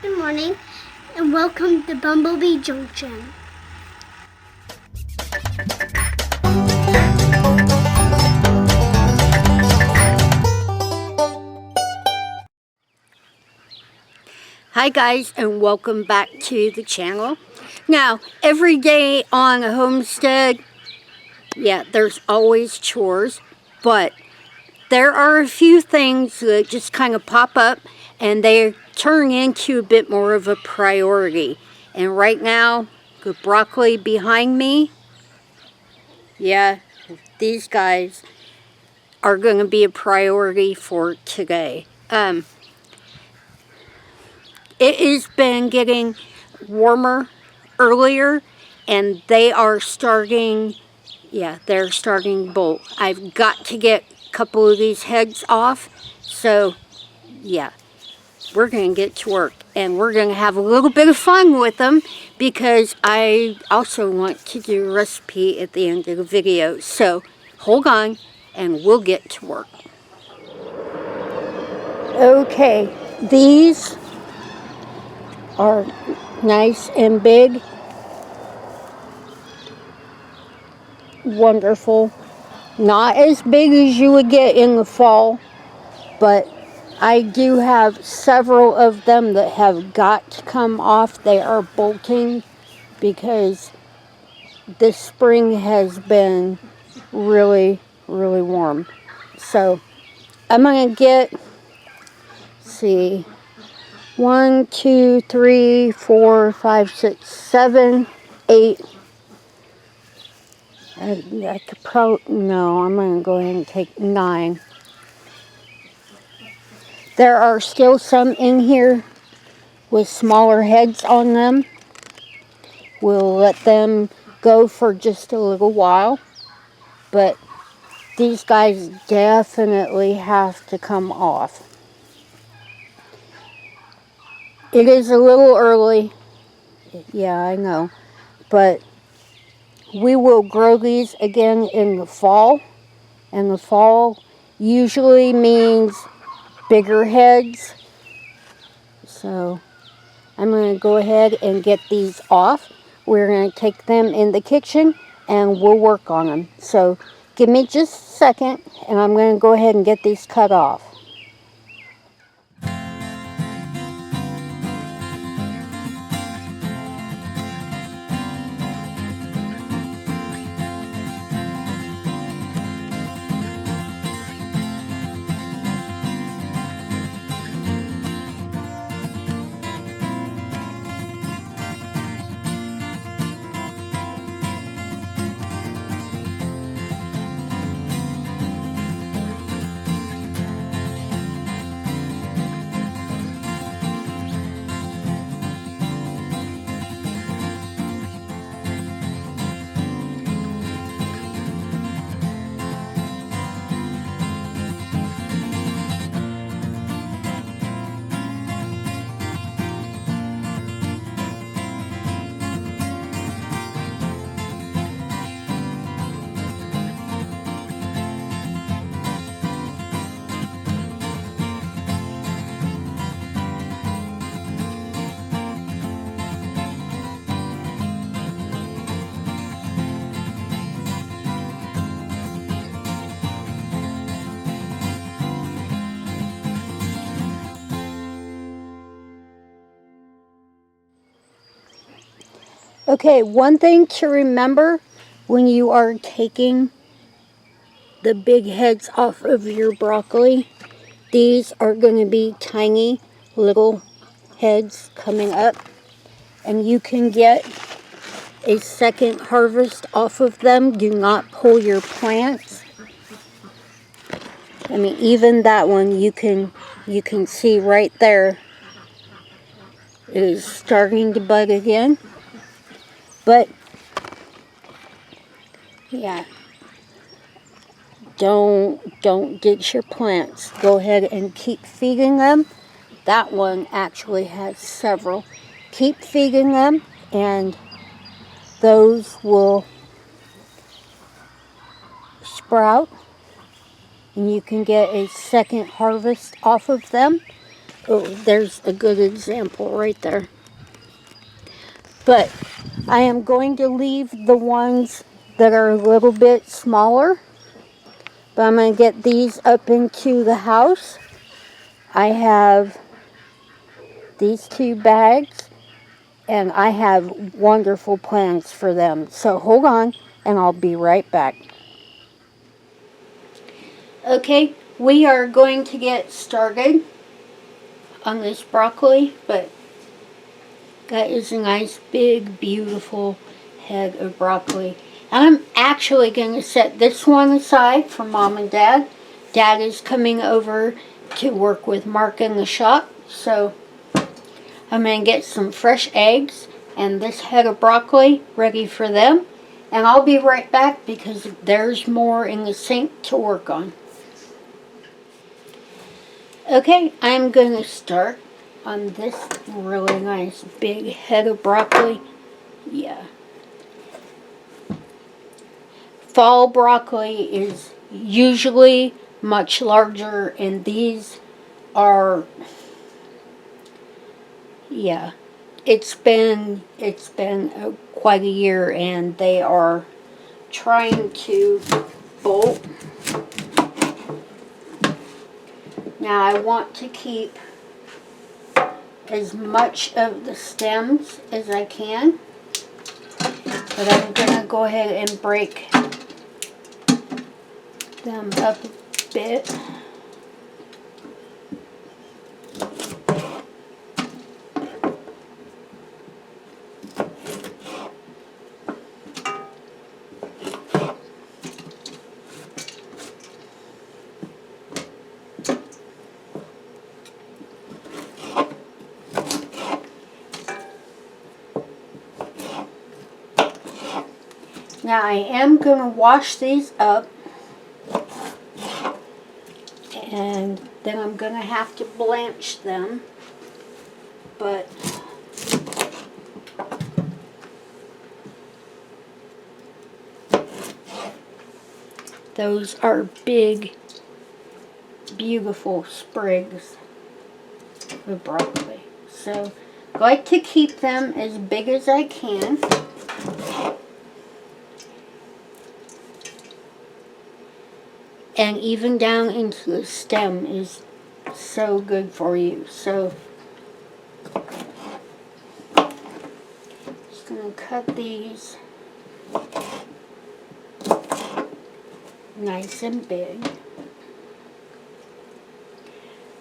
Good morning and welcome to Bumblebee Junction. Hi guys, and welcome back to the channel. Now, every day on a homestead, there's always chores, but there are a few things that just kind of pop up and they turn into a bit more of a priority. And right now, the broccoli behind me, these guys are going to be a priority for today. It has been getting warmer earlier, and they are starting, they're starting to bolt. I've got to get a couple of these heads off, so we're going to get to work, and we're going to have a little bit of fun with them, because I also want to do a recipe at the end of the video. So hold on, and we'll get to work. Okay, these are nice and big. Wonderful. Not as big as you would get in the fall, but I do have several of them that have got to come off. They are bolting because this spring has been really, really warm. So I'm going to get, let's see, 1, 2, 3, 4, 5, 6, 7, 8. I could probably, no, I'm going to go ahead and take 9. There are still some in here with smaller heads on them. We'll let them go for just a little while, but these guys definitely have to come off. It is a little early, I know, but we will grow these again in the fall, and the fall usually means bigger heads. So I'm going to go ahead and get these off. We're going to take them in the kitchen and we'll work on them. So give me just a second, and I'm going to go ahead and get these cut off. Okay, one thing to remember when you are taking the big heads off of your broccoli, these are going to be tiny little heads coming up, and you can get a second harvest off of them. Do not pull your plants. I mean, even that one, you can see right there is starting to bud again. But don't ditch your plants. Go ahead and keep feeding them. That one actually has several. Keep feeding them, and those will sprout, and you can get a second harvest off of them. Oh, there's a good example right there. But I am going to leave the ones that are a little bit smaller. But I'm going to get these up into the house. I have these 2 bags, and I have wonderful plans for them. So hold on, and I'll be right back. Okay, we are going to get started on this broccoli, but that is a nice, big, beautiful head of broccoli. And I'm actually going to set this one aside for Mom and Dad. Dad is coming over to work with Mark in the shop, so I'm going to get some fresh eggs and this head of broccoli ready for them. And I'll be right back because there's more in the sink to work on. Okay, I'm going to start on this really nice big head of broccoli. Yeah. Fall broccoli is usually much larger, and these are, yeah, it's been quite a year, and they are trying to bolt. Now I want to keep as much of the stems as I can, but I'm going to go ahead and break them up a bit. Now I am going to wash these up, and then I'm going to have to blanch them, but those are big, beautiful sprigs of broccoli. So I like to keep them as big as I can. And even down into the stem is so good for you. So just going to cut these nice and big.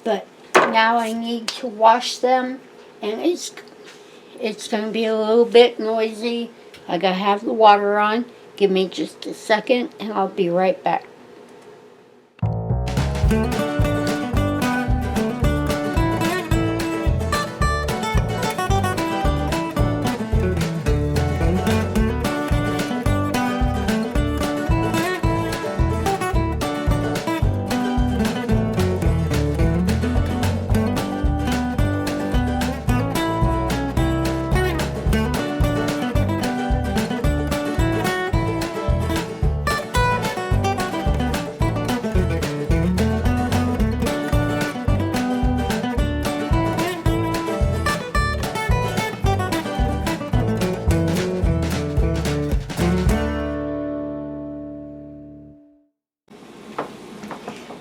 But now I need to wash them, and it's going to be a little bit noisy. I got to have the water on. Give me just a second and I'll be right back.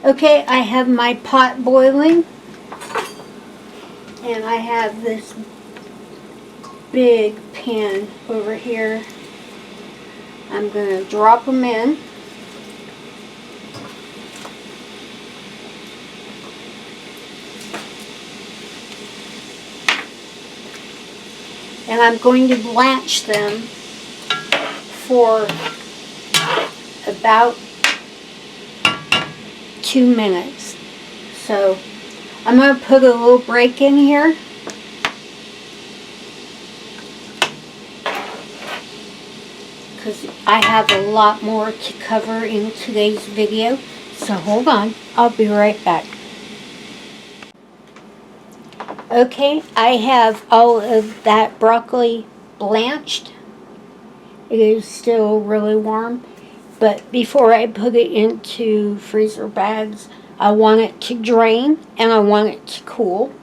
Okay, I have my pot boiling, and I have this big pan over here. I'm going to drop them in. And I'm going to blanch them for about 2 minutes. So I'm going to put a little break in here. Because I have a lot more to cover in today's video. So hold on, I'll be right back. Okay, I have all of that broccoli blanched. It is still really warm. But before I put it into freezer bags, I want it to drain and I want it to cool.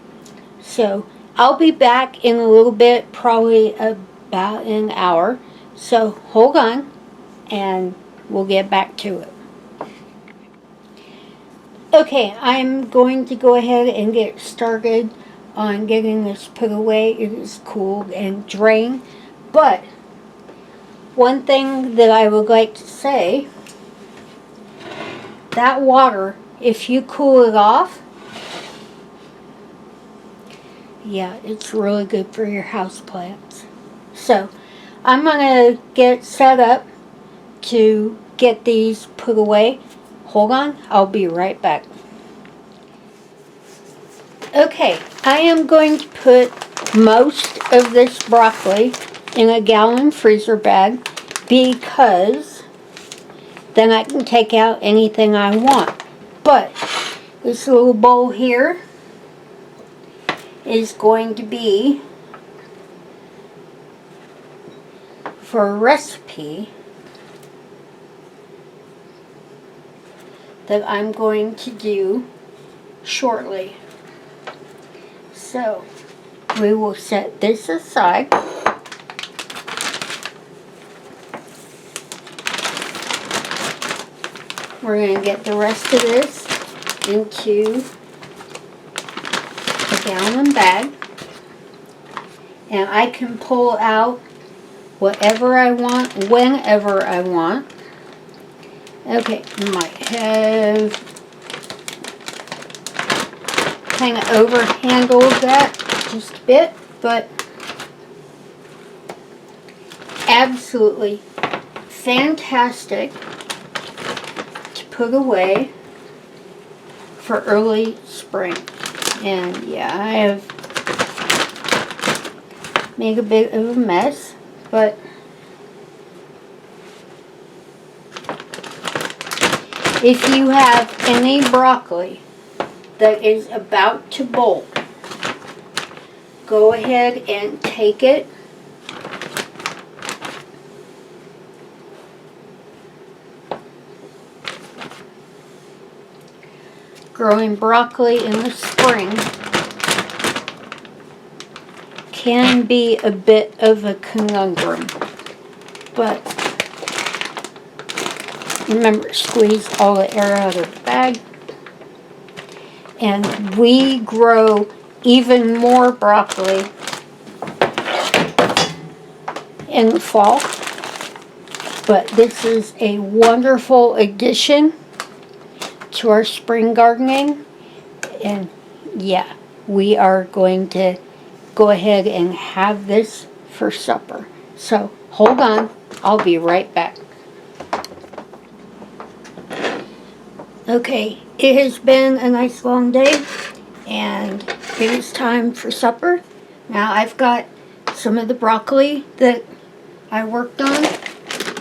So I'll be back in a little bit, probably about an hour. So hold on and we'll get back to it. Okay, I'm going to go ahead and get started on getting this put away. It is cool and drained. But one thing that I would like to say, that water, if you cool it off, yeah, it's really good for your house plants. So I'm going to get set up to get these put away. Hold on, I'll be right back. Okay, I am going to put most of this broccoli in a gallon freezer bag because then I can take out anything I want. But this little bowl here is going to be for a recipe that I'm going to do shortly. So we will set this aside. We're going to get the rest of this into a gallon bag. And I can pull out whatever I want, whenever I want. Okay, might have kind of overhandled that just a bit, but absolutely fantastic to put away for early spring. And yeah, I have made a bit of a mess, but if you have any broccoli that is about to bolt, go ahead and take it growing broccoli in the spring can be a bit of a conundrum, but remember, squeeze all the air out of the bag. And we grow even more broccoli in the fall, but this is a wonderful addition to our spring gardening. And yeah, we are going to go ahead and have this for supper. So hold on, I'll be right back. Okay, it has been a nice long day and it is time for supper. Now I've got some of the broccoli that I worked on.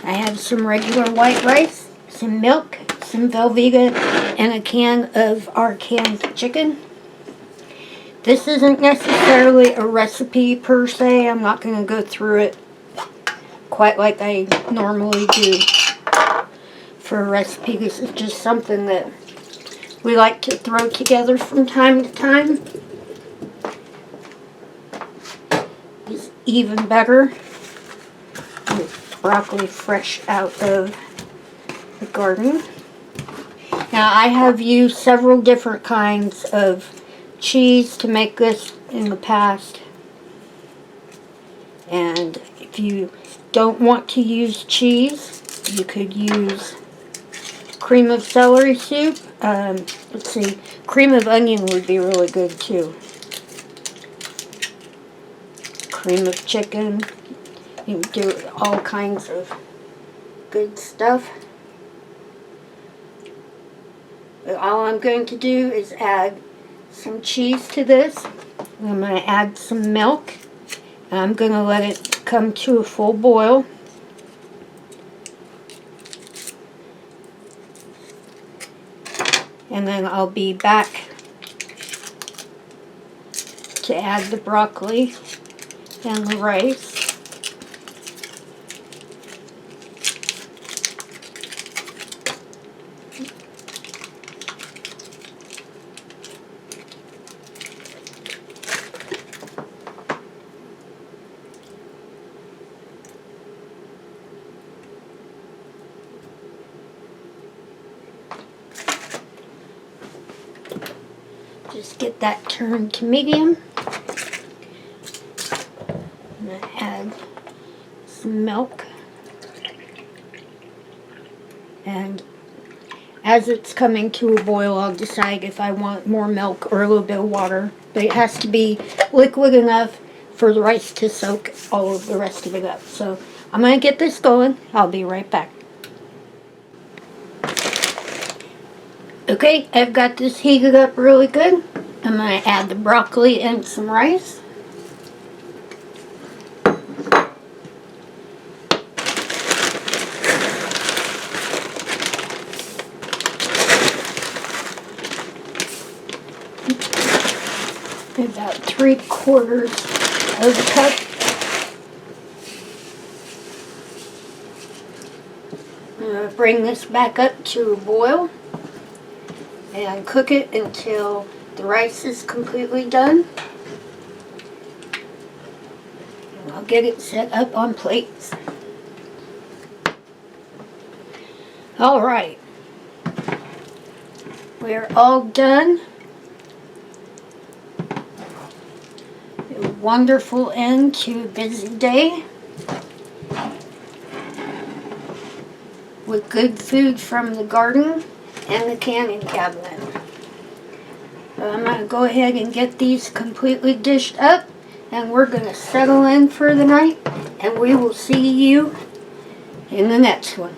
I have some regular white rice, some milk, some Velveeta, and a can of our canned chicken. This isn't necessarily a recipe per se. I'm not going to go through it quite like I normally do for a recipe. This is just something that we like to throw together from time to time. It's even better with broccoli fresh out of the garden. Now I have used several different kinds of cheese to make this in the past, and if you don't want to use cheese, you could use cream of celery soup. Let's see, cream of onion would be really good too. Cream of chicken. You can do all kinds of good stuff. But all I'm going to do is add some cheese to this. I'm going to add some milk. And I'm going to let it come to a full boil. And then I'll be back to add the broccoli and the rice. get that turned to medium. I'm going to add some milk. And as it's coming to a boil, I'll decide if I want more milk or a little bit of water. But it has to be liquid enough for the rice to soak all of the rest of it up. So I'm going to get this going. I'll be right back. Okay, I've got this heated up really good. I'm going to add the broccoli and some rice. About 3/4 of a cup. I'm going to bring this back up to a boil and cook it until the rice is completely done. And I'll get it set up on plates. Alright, we're all done. A wonderful end to a busy day with good food from the garden and the canning cabinet. So I'm going to go ahead and get these completely dished up, and we're going to settle in for the night, and we will see you in the next one.